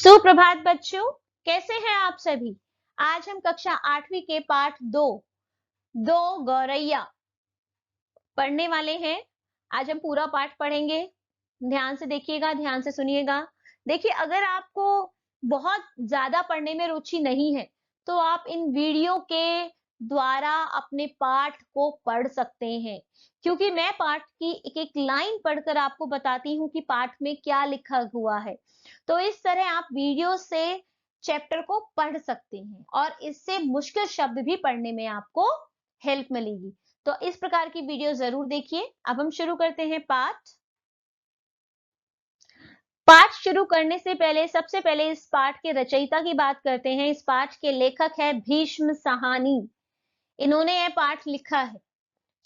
सुप्रभात बच्चों, कैसे हैं आप सभी। आज हम कक्षा 8वीं के पाठ दो गौरैया पढ़ने वाले हैं। आज हम पूरा पाठ पढ़ेंगे। ध्यान से देखिएगा, ध्यान से सुनिएगा। देखिए, अगर आपको बहुत ज्यादा पढ़ने में रुचि नहीं है तो आप इन वीडियो के द्वारा अपने पाठ को पढ़ सकते हैं, क्योंकि मैं पाठ की एक एक लाइन पढ़कर आपको बताती हूँ कि पाठ में क्या लिखा हुआ है। तो इस तरह आप वीडियो से चैप्टर को पढ़ सकते हैं और इससे मुश्किल शब्द भी पढ़ने में आपको हेल्प मिलेगी। तो इस प्रकार की वीडियो जरूर देखिए। अब हम शुरू करते हैं पाठ। पाठ शुरू करने से पहले सबसे पहले इस पाठ के रचयिता की बात करते हैं। इस पाठ के लेखक है भीष्म साहनी। इन्होंने यह पाठ लिखा है।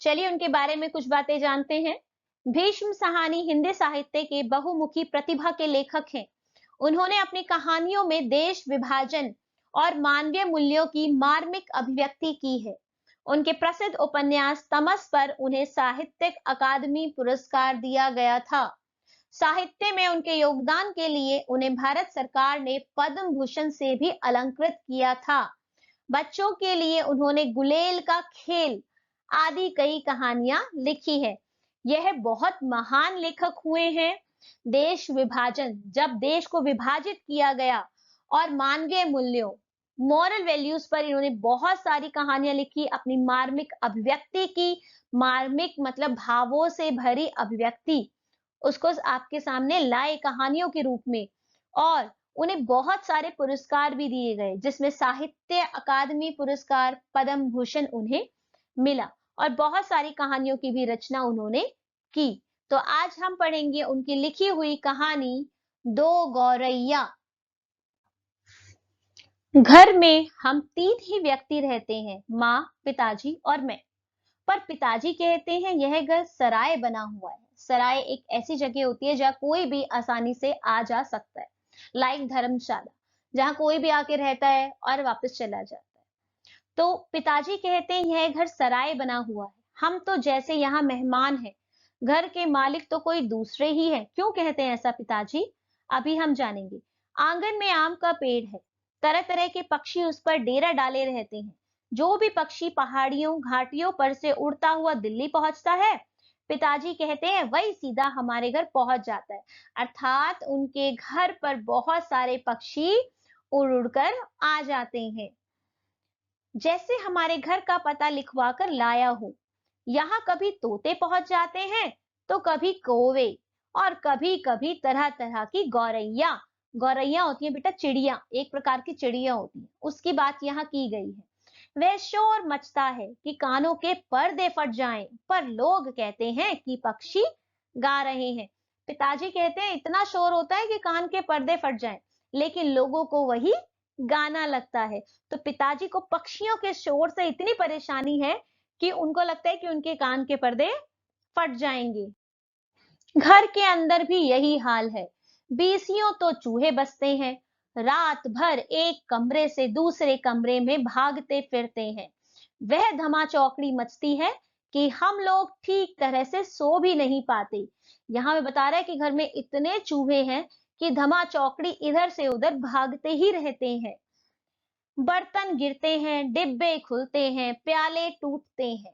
चलिए उनके बारे में कुछ बातें जानते हैं। भीष्म साहनी हिंदी साहित्य के बहुमुखी प्रतिभा के लेखक हैं। उन्होंने अपनी कहानियों में देश विभाजन और मानवीय मूल्यों की मार्मिक अभिव्यक्ति की है। उनके प्रसिद्ध उपन्यास तमस पर उन्हें साहित्यिक अकादमी पुरस्कार दिया गया था। साहित्य में उनके योगदान के लिए उन्हें भारत सरकार ने पद्म भूषण से भी अलंकृत किया था। बच्चों के लिए उन्होंने गुलेल का खेल आदि कई कहानियां लिखी है। यह बहुत महान लेखक हुए हैं। देश विभाजन, जब देश को विभाजित किया गया, और मानवीय मूल्यों, मॉरल वैल्यूज पर इन्होंने बहुत सारी कहानियां लिखी, अपनी मार्मिक अभिव्यक्ति की। मार्मिक मतलब भावों से भरी अभिव्यक्ति, उसको आपके सामने लाए कहानियों के रूप में। और उन्हें बहुत सारे पुरस्कार भी दिए गए, जिसमें साहित्य अकादमी पुरस्कार, पद्म भूषण उन्हें मिला, और बहुत सारी कहानियों की भी रचना उन्होंने की। तो आज हम पढ़ेंगे उनकी लिखी हुई कहानी दो गौरैया। घर में हम 3 ही व्यक्ति रहते हैं, माँ, पिताजी और मैं। पर पिताजी कहते हैं यह घर सराय बना हुआ है। सराय एक ऐसी जगह होती है जहाँ कोई भी आसानी से आ जा सकता है, लाइक धर्मशाला, जहाँ कोई भी आके रहता है और वापस चला जाता है। तो पिताजी कहते हैं यह घर सराय बना हुआ है, हम तो जैसे यहाँ मेहमान हैं, घर के मालिक तो कोई दूसरे ही है। क्यों कहते हैं ऐसा पिताजी, अभी हम जानेंगे। आंगन में आम का पेड़ है, तरह तरह के पक्षी उस पर डेरा डाले रहते हैं। जो भी पक्षी पहाड़ियों घाटियों पर से उड़ता हुआ दिल्ली पहुंचता है, पिताजी कहते हैं वही सीधा हमारे घर पहुंच जाता है। अर्थात उनके घर पर बहुत सारे पक्षी उड़ उड़कर आ जाते हैं, जैसे हमारे घर का पता लिखवा कर लाया हूं। यहाँ कभी तोते पहुंच जाते हैं, तो कभी कौवे, और कभी कभी तरह तरह की गौरैया। गौरैया होती है बेटा चिड़िया, एक प्रकार की चिड़िया होती है, उसकी बात यहाँ की गई है। वह शोर मचता है कि कानों के पर्दे फट जाएं, पर लोग कहते हैं कि पक्षी गा रहे हैं। पिताजी कहते हैं इतना शोर होता है कि कान के पर्दे फट जाएं, लेकिन लोगों को वही गाना लगता है। तो पिताजी को पक्षियों के शोर से इतनी परेशानी है कि उनको लगता है कि उनके कान के पर्दे फट जाएंगे। घर के अंदर भी यही हाल है। बीसियों तो चूहे बसते हैं, रात भर एक कमरे से दूसरे कमरे में भागते फिरते हैं। वह धमा चौकड़ी मचती है कि हम लोग ठीक तरह से सो भी नहीं पाते। यहाँ में बता रहा है कि घर में इतने चूहे हैं कि धमा चौकड़ी इधर से उधर भागते ही रहते हैं। बर्तन गिरते हैं, डिब्बे खुलते हैं, प्याले टूटते हैं।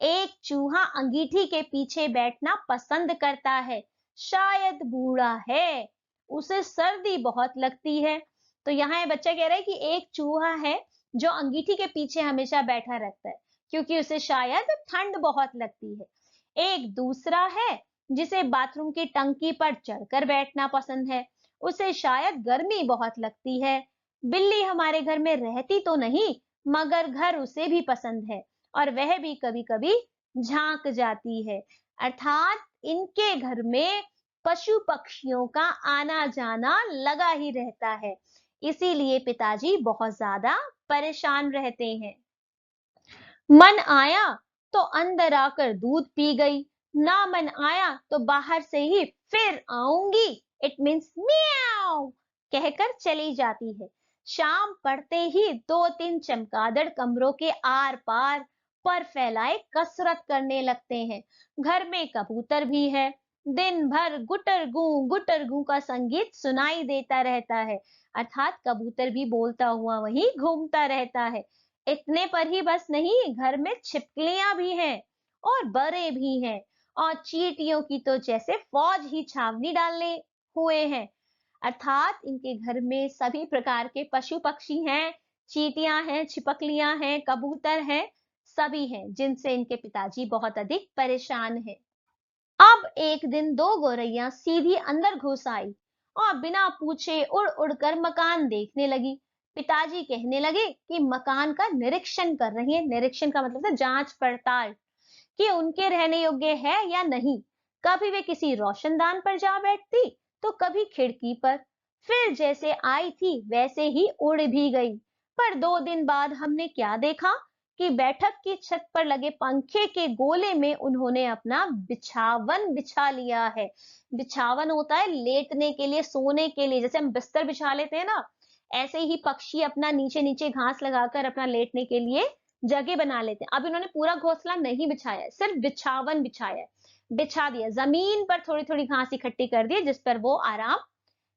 एक चूहा अंगीठी के पीछे बैठना पसंद करता है, शायद बूढ़ा है, उसे सर्दी बहुत लगती है। तो यहाँ ये बच्चा कह रहा है कि एक चूहा है जो अंगीठी के पीछे हमेशा बैठा रहता है, क्योंकि उसे शायद ठंड बहुत लगती है। एक दूसरा है जिसे बाथरूम की टंकी पर चढ़कर बैठना पसंद है, उसे शायद गर्मी बहुत लगती है। बिल्ली हमारे घर में रहती तो नहीं, मगर घर उसे भी पसंद है, और वह भी कभी कभी झांक जाती है। अर्थात इनके घर में पशु पक्षियों का आना जाना लगा ही रहता है, इसीलिए पिताजी बहुत ज्यादा परेशान रहते हैं। मन आया तो अंदर आकर दूध पी गई, ना मन आया तो बाहर से ही फिर आऊंगी, इट मीन्स म्याऊ कहकर चली जाती है। शाम पड़ते ही 2-3 चमगादड़ कमरों के आर पार पर फैलाए कसरत करने लगते हैं। घर में कबूतर भी है, दिन भर गुटर गू का संगीत सुनाई देता रहता है। अर्थात कबूतर भी बोलता हुआ वहीं घूमता रहता है। इतने पर ही बस नहीं, घर में छिपकलियां भी हैं और बड़े भी हैं, और चींटियों की तो जैसे फौज ही छावनी डालने हुए हैं। अर्थात इनके घर में सभी प्रकार के पशु पक्षी हैं, चींटियां हैं, छिपकलियां हैं, कबूतर हैं, सभी हैं, जिनसे इनके पिताजी बहुत अधिक परेशान हैं। अब एक दिन दो गोरैया सीधी अंदर घुस आई और बिना पूछे उड़ उड़कर मकान देखने लगी। पिताजी कहने लगे कि मकान का निरीक्षण कर रही है। निरीक्षण का मतलब है जांच पड़ताल, कि उनके रहने योग्य है या नहीं। कभी वे किसी रोशनदान पर जा बैठती, तो कभी खिड़की पर। फिर जैसे आई थी वैसे ही उड़ भी गई। पर 2 दिन बाद हमने क्या देखा कि बैठक की छत पर लगे पंखे के गोले में उन्होंने अपना बिछावन बिछा लिया है। बिछावन होता है लेटने के लिए, सोने के लिए, जैसे हम बिस्तर बिछा लेते हैं ना, ऐसे ही पक्षी अपना नीचे नीचे घास लगाकर अपना लेटने के लिए जगह बना लेते हैं। अब इन्होंने पूरा घोंसला नहीं बिछाया है, सिर्फ बिछावन बिछाया है, बिछा दिया, जमीन पर थोड़ी थोड़ी घास इकट्ठी कर दी जिस पर वो आराम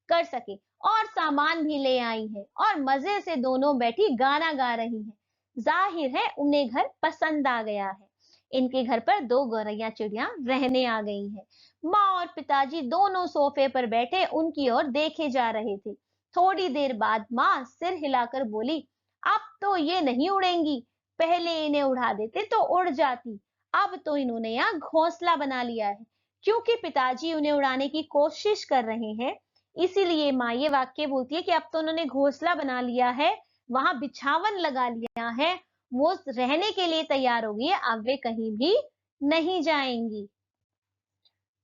कर सके। और सामान भी ले आई है और मजे से दोनों बैठी गाना गा रही हैं। जाहिर है उन्हें घर पसंद आ गया है। इनके घर पर दो गौरैया चिड़िया रहने आ गई हैं। माँ और पिताजी दोनों सोफे पर बैठे उनकी ओर देखे जा रहे थे। थोड़ी देर बाद माँ सिर हिलाकर बोली, अब तो ये नहीं उड़ेंगी, पहले इन्हें उड़ा देते तो उड़ जाती। अब तो इन्होंने यहाँ घोंसला बना लिया है। क्योंकि पिताजी उन्हें उड़ाने की कोशिश कर रहे हैं, इसीलिए माँ ये वाक्य बोलती है कि अब तो उन्होंने घोंसला बना लिया है, वहां बिछावन लगा लिया है, वो रहने के लिए तैयार हो गई है, अब वे कहीं भी नहीं जाएंगी।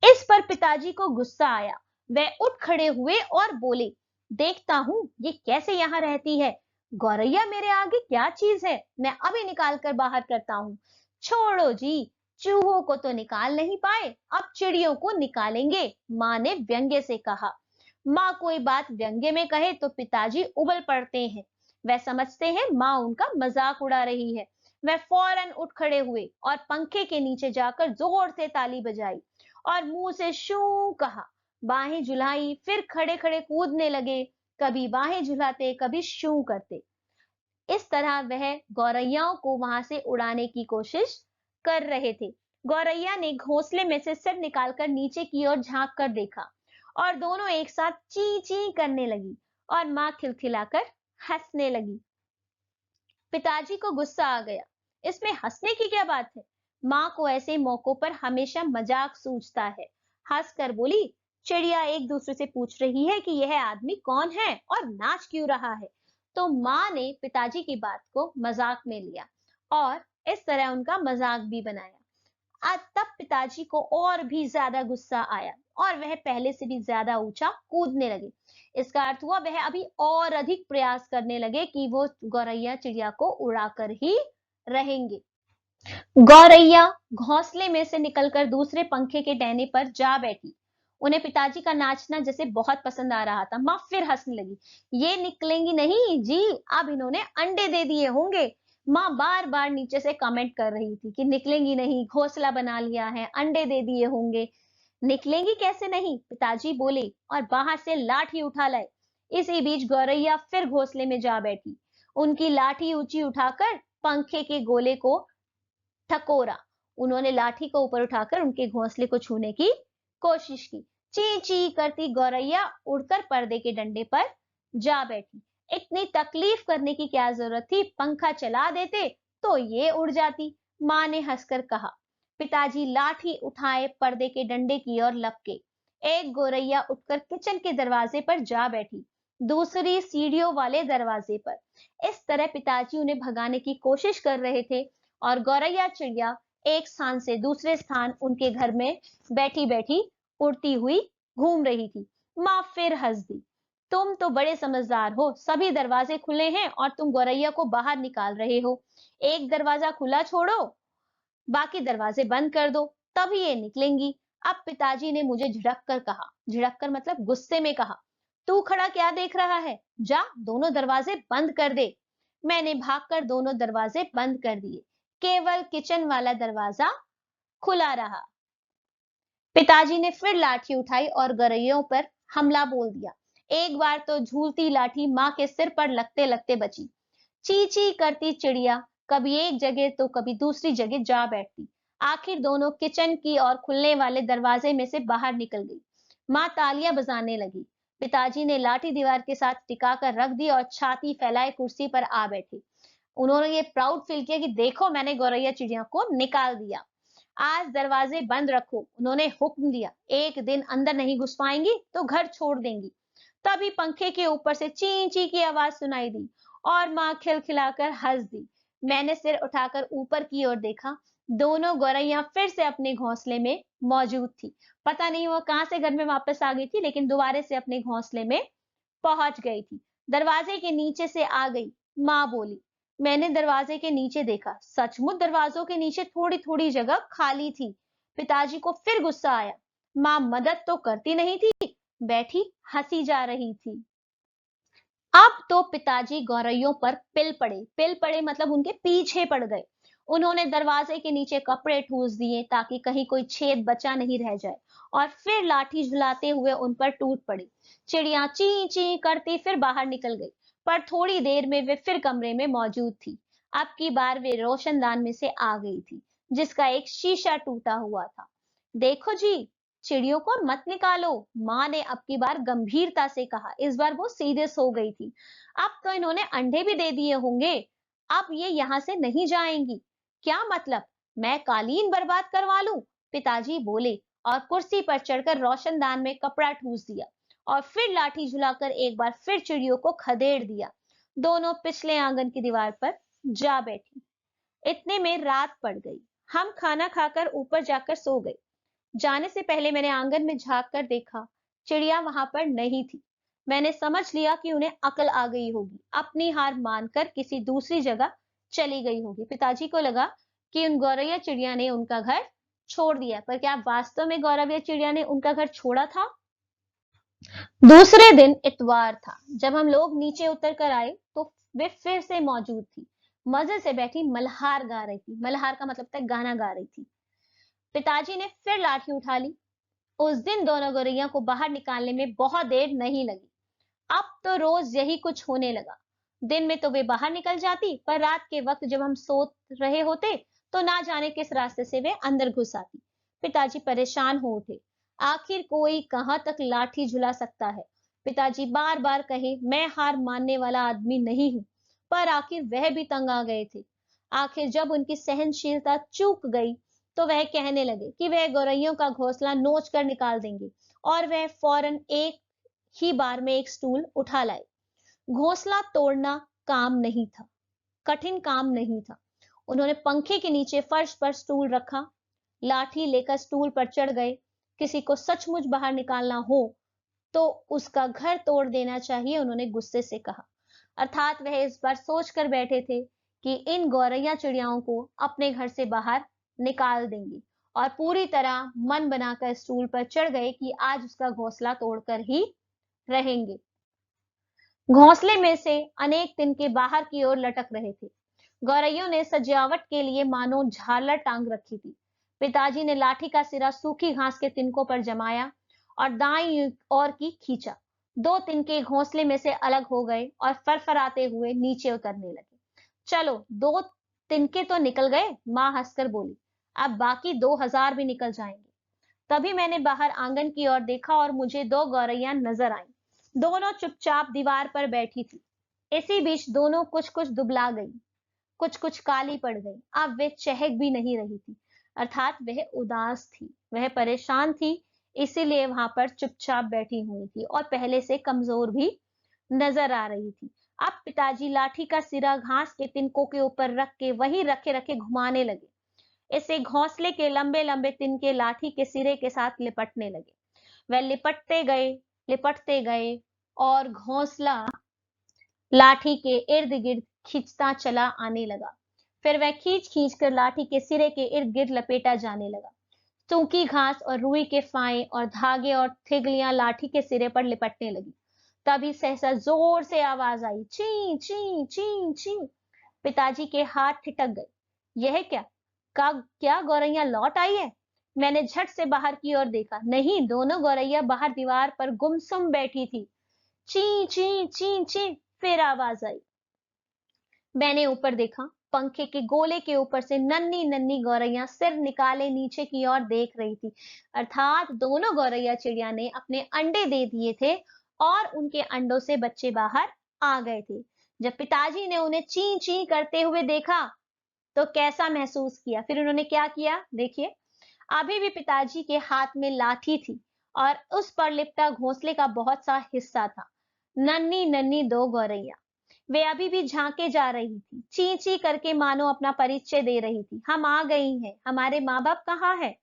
इस पर पिताजी को गुस्सा आया। वे उठ खड़े हुए और बोले, देखता हूँ ये कैसे यहाँ रहती है। गौरैया मेरे आगे क्या चीज है, मैं अभी निकाल कर बाहर करता हूँ। छोड़ो जी, चूहों को तो निकाल नहीं पाए, अब चिड़ियों को निकालेंगे, माँ ने व्यंग्य से कहा। माँ कोई बात व्यंग्य में कहे तो पिताजी उबल पड़ते हैं। वह समझते हैं माँ उनका मजाक उड़ा रही है। वह फौरन उठ खड़े हुए और पंखे के नीचे जाकर जोर से ताली बजाई और मुंह से शू कहा, बाहें झुलाई, फिर खड़े खड़े कूदने लगे, कभी बाहें झुलाते कभी शू करते। इस तरह वह गौरैयाओं को वहां से उड़ाने की कोशिश कर रहे थे। गौरैया ने घोंसले में से सिर निकालकर नीचे की ओर झांक कर देखा और दोनों एक साथ ची ची करने लगी और मां खिलखिलाकर हंसने लगी। पिताजी को गुस्सा आ गया, इसमें हंसने की क्या बात है। माँ को ऐसे मौकों पर हमेशा मजाक सूझता है। हंसकर बोली, चिड़िया एक दूसरे से पूछ रही है कि यह आदमी कौन है और नाच क्यों रहा है। तो माँ ने पिताजी की बात को मजाक में लिया और इस तरह उनका मजाक भी बनाया। आज तब पिताजी को और भी ज्यादा गुस्सा आया और वह पहले से भी ज्यादा ऊंचा कूदने लगे। इसका अर्थ हुआ वह अभी और अधिक प्रयास करने लगे कि वो गौरैया चिड़िया को उड़ाकर ही रहेंगे। गौरैया घोंसले में से निकलकर दूसरे पंखे के टहने पर जा बैठी। उन्हें पिताजी का नाचना जैसे बहुत पसंद आ रहा था। माँ फिर हंसने लगी, ये निकलेंगी नहीं जी, अब इन्होंने अंडे दे दिए होंगे। माँ बार बार नीचे से कमेंट कर रही थी कि निकलेंगी नहीं, घोंसला बना लिया है, अंडे दे दिए होंगे। निकलेंगी कैसे नहीं, पिताजी बोले और बाहर से लाठी उठा लाए। इसी बीच गौरैया फिर घोंसले में जा बैठी। उनकी लाठी ऊंची उठाकर पंखे के गोले को ठकोरा। उन्होंने लाठी को ऊपर उठाकर उनके घोंसले को छूने की कोशिश की। ची ची करती गौरैया उड़कर पर्दे के डंडे पर जा बैठी। इतनी तकलीफ करने की क्या जरूरत थी, पंखा चला देते तो ये उड़ जाती, माँ ने हंसकर कहा। पिताजी लाठी उठाए पर्दे के डंडे की ओर लपके। एक गौरैया उठकर किचन के दरवाजे पर जा बैठी, दूसरी सीढ़ियों वाले दरवाजे पर। इस तरह पिताजी उन्हें भगाने की कोशिश कर रहे थे और गौरैया चिड़िया एक स्थान से दूसरे स्थान उनके घर में बैठी बैठी उड़ती हुई घूम रही थी। माँ फिर हंस दी, तुम तो बड़े समझदार हो, सभी दरवाजे खुले हैं और तुम गौरैया को बाहर निकाल रहे हो। एक दरवाजा खुला छोड़ो, बाकी दरवाजे बंद कर दो, तभी ये निकलेंगी। अब पिताजी ने मुझे झिड़क कर कहा, झिड़क कर मतलब गुस्से में कहा, तू खड़ा क्या देख रहा है, जा दोनों दरवाजे बंद कर दे। मैंने भागकर दोनों दरवाजे बंद कर दिए, केवल किचन वाला दरवाजा खुला रहा। पिताजी ने फिर लाठी उठाई और गौरैयों पर हमला बोल दिया। एक बार तो झूलती लाठी माँ के सिर पर लगते लगते बची। ची ची करती चिड़िया कभी एक जगह तो कभी दूसरी जगह जा बैठती। आखिर दोनों किचन की और खुलने वाले दरवाजे में से बाहर निकल गई। माँ तालियां बजाने लगी। पिताजी ने लाठी दीवार के साथ टिका कर रख दी और छाती फैलाए कुर्सी पर आ बैठे। उन्होंने ये प्राउड फील किया कि देखो मैंने गौरैया चिड़िया को निकाल दिया। आज दरवाजे बंद रखो, उन्होंने हुक्म दिया। एक दिन अंदर नहीं घुस पाएंगी तो घर छोड़ देंगी। तभी पंखे के ऊपर से ची ची की आवाज सुनाई दी और माँ खिलखिलाकर हंस दी। मैंने सिर उठाकर ऊपर की ओर देखा। दोनों गौरैया फिर से अपने घोंसले में मौजूद थी। पता नहीं वो कहां से घर में वापस आ गई थी, लेकिन दोबारा से अपने घोंसले में पहुंच गई थी। दरवाजे के नीचे से आ गई। माँ बोली, मैंने दरवाजे के नीचे देखा, सचमुच दरवाजों के नीचे थोड़ी थोड़ी जगह खाली थी। पिताजी को फिर गुस्सा आया। माँ मदद तो करती नहीं थी, बैठी हंसी जा रही थी। अब तो पिताजी गौरैयों पर पिल पड़े मतलब उनके पीछे पड़ गए। उन्होंने दरवाजे के नीचे कपड़े ठूस दिए ताकि कहीं कोई छेद बचा नहीं रह जाए और फिर लाठी झुलाते हुए उन पर टूट पड़ी। चिड़िया ची ची करती फिर बाहर निकल गई, पर थोड़ी देर में वे फिर कमरे में मौजूद थी। अब की बार वे रोशनदान में से आ गई थी, जिसका एक शीशा टूटा हुआ था। देखो जी, चिड़ियों को मत निकालो, माँ ने अब की बार गंभीरता से कहा। इस बार वो सीरियस हो गई थी। अब तो इन्होंने अंडे भी दे दिए होंगे, अब ये यहाँ से नहीं जाएंगी। क्या मतलब, मैं कालीन बर्बाद करवा लूं? पिताजी बोले और कुर्सी पर चढ़कर रोशनदान में कपड़ा ठूस दिया और फिर लाठी झुलाकर एक बार फिर चिड़ियों को खदेड़ दिया। दोनों पिछले आंगन की दीवार पर जा बैठी। इतने में रात पड़ गई। हम खाना खाकर ऊपर जाकर सो गए। जाने से पहले मैंने आंगन में झांक कर देखा, चिड़िया वहां पर नहीं थी। मैंने समझ लिया कि उन्हें अकल आ गई होगी, अपनी हार मानकर किसी दूसरी जगह चली गई होगी। पिताजी को लगा कि उन गौरैया चिड़िया ने उनका घर छोड़ दिया, पर क्या वास्तव में गौरैया चिड़िया ने उनका घर छोड़ा था? दूसरे दिन इतवार था। जब हम लोग नीचे उतर कर आए तो वे फिर से मौजूद थी। मजे से बैठी मल्हार गा रही थी। मल्हार का मतलब था गाना गा रही थी। पिताजी ने फिर लाठी उठा ली। उस दिन दोनों गौरैया को बाहर निकालने में बहुत देर नहीं लगी। अब तो रोज यही कुछ होने लगा। दिन में तो वे बाहर निकल जाती, पर रात के वक्त जब हम सो रहे होते तो ना जाने किस रास्ते से वे अंदर घुस आती। पिताजी परेशान हो उठे। आखिर कोई कहां तक लाठी झुला सकता है? पिताजी बार बार कहे, मैं हार मानने वाला आदमी नहीं हूं, पर आखिर वह भी तंग आ गए थे। आखिर जब उनकी सहनशीलता चूक गई तो वह कहने लगे कि वह गौरैयों का घोंसला नोच कर निकाल देंगे और वह फौरन एक ही बार में एक स्टूल उठा लाए। घोंसला तोड़ना काम नहीं था, कठिन काम नहीं था। उन्होंने पंखे के नीचे फर्श पर स्टूल रखा, लाठी लेकर स्टूल पर चढ़ गए। किसी को सचमुच बाहर निकालना हो तो उसका घर तोड़ देना चाहिए, उन्होंने गुस्से से कहा। अर्थात वह इस बार सोच कर बैठे थे कि इन गौरैया चिड़ियाओं को अपने घर से बाहर निकाल देंगे और पूरी तरह मन बनाकर स्टूल पर चढ़ गए कि आज उसका घोंसला तोड़कर ही रहेंगे। घोंसले में से अनेक तिनके बाहर की ओर लटक रहे थे। गौरैयों ने सजावट के लिए मानो झालर टांग रखी थी। पिताजी ने लाठी का सिरा सूखी घास के तिनकों पर जमाया और दाईं ओर की खींचा। दो तिनके घोंसले में से अलग हो गए और फरफराते हुए नीचे उतरने लगे। चलो, दो तिनके तो निकल गए, माँ हंसकर बोली। अब बाकी 2000 भी निकल जाएंगे। तभी मैंने बाहर आंगन की ओर देखा और मुझे दो गौरैया नजर आईं। दोनों चुपचाप दीवार पर बैठी थी। इसी बीच दोनों कुछ कुछ दुबला गई, कुछ कुछ काली पड़ गई। अब वे चहक भी नहीं रही थी, अर्थात वह उदास थी, वह परेशान थी, इसीलिए वहां पर चुपचाप बैठी हुई थी और पहले से कमजोर भी नजर आ रही थी। अब पिताजी लाठी का सिरा घास के तिनकों के ऊपर रख के वही रखे रखे घुमाने लगे। इसे घोंसले के लंबे लंबे तिनके लाठी के सिरे के साथ लिपटने लगे। वह लिपटते गए और घोंसला लाठी के इर्द गिर्द खींचता चला आने लगा। फिर वह खींच खींच कर लाठी के सिरे के इर्द गिर्द लपेटा जाने लगा। सूखी घास और रुई के फाए और धागे और थिगलियां लाठी के सिरे पर लिपटने लगी। तभी सहसा जोर से आवाज आई, ची ची ची ची। पिताजी के हाथ ठिठक गए। यह क्या? क्या गौरैया लौट आई है? मैंने झट से बाहर की ओर देखा, नहीं, दोनों गौरैया बाहर दीवार पर गुमसुम बैठी थी। ची ची ची ची, फिर आवाज आई। मैंने ऊपर देखा, पंखे के गोले के ऊपर से नन्ही नन्ही गौरैया सिर निकाले नीचे की ओर देख रही थी। अर्थात दोनों गौरैया चिड़िया ने अपने अंडे दे दिए थे और उनके अंडों से बच्चे बाहर आ गए थे। जब पिताजी ने उन्हें ची ची करते हुए देखा तो कैसा महसूस किया? फिर उन्होंने क्या किया? देखिए, अभी भी पिताजी के हाथ में लाठी थी और उस पर लिपटा घोंसले का बहुत सा हिस्सा था। नन्ही नन्ही दो गौरैया, वे अभी भी झांके जा रही थी, ची ची करके मानो अपना परिचय दे रही थी। हम आ गई हैं, हमारे माँ बाप कहाँ है?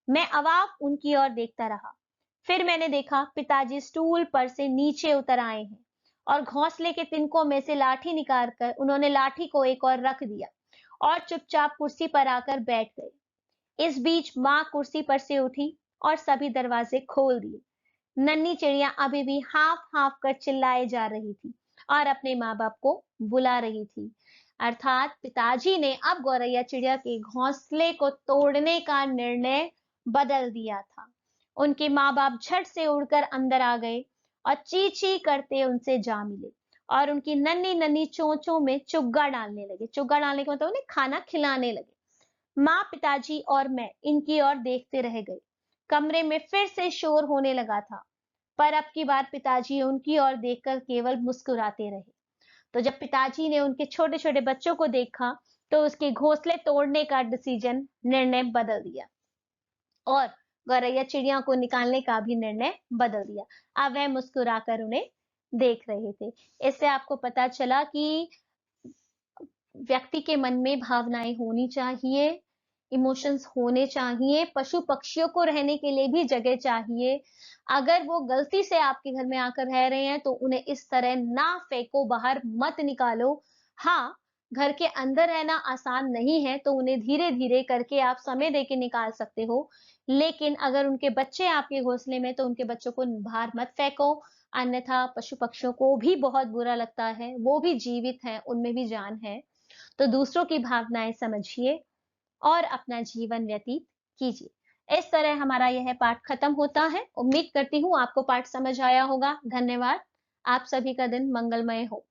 मैं अवाक उनकी ओर देखता रहा। फिर मैंने देखा पिताजी स्टूल पर से नीचे उतर आए हैं और घोंसले के तिनकों में से लाठी निकाल कर उन्होंने लाठी को एक और रख दिया और चुपचाप कुर्सी पर आकर बैठ गए। इस बीच माँ कुर्सी पर से उठी और सभी दरवाजे खोल दिए। नन्ही चिड़िया अभी भी हाफ हाफ कर चिल्लाए जा रही थी और अपने माँ बाप को बुला रही थी। अर्थात पिताजी ने अब गौरैया चिड़िया के घोंसले को तोड़ने का निर्णय बदल दिया था। उनके माँ बाप झट से उड़कर अंदर आ गए और ची ची करते उनसे जा मिले और उनकी नन्ही नन्ही चोंचों में चुग्गा डालने लगे। चुग्गा डालने का मतलब उन्हें खाना खिलाने लगे। माँ, पिताजी और मैं इनकी ओर देखते रह गए। कमरे में फिर से शोर होने लगा था, पर अब की बार पिताजी उनकी ओर देखकर केवल मुस्कुराते रहे। तो जब पिताजी ने उनके छोटे-छोटे बच्चों को देखा, तो उसके घोंसले तोड़ने का निर्णय बदल दिया और गौरैया चिड़िया को निकालने का भी निर्णय बदल दिया। अब वह मुस्कुराकर उन्हें देख रहे थे। इससे आपको पता चला कि व्यक्ति के मन में भावनाएं होनी चाहिए, इमोशंस होने चाहिए, पशु पक्षियों को रहने के लिए भी जगह चाहिए। अगर वो गलती से आपके घर में आकर रह रहे हैं तो उन्हें इस तरह ना फेंको, बाहर मत निकालो। हाँ, घर के अंदर रहना आसान नहीं है तो उन्हें धीरे धीरे करके आप समय दे के निकाल सकते हो, लेकिन अगर उनके बच्चे आपके घोंसले में तो उनके बच्चों को बाहर मत फेंको, अन्यथा पशु पक्षियों को भी बहुत बुरा लगता है, वो भी जीवित हैं, उनमें भी जान है। तो दूसरों की भावनाएं समझिए और अपना जीवन व्यतीत कीजिए। इस तरह हमारा यह पाठ खत्म होता है। उम्मीद करती हूँ आपको पाठ समझ आया होगा। धन्यवाद। आप सभी का दिन मंगलमय हो।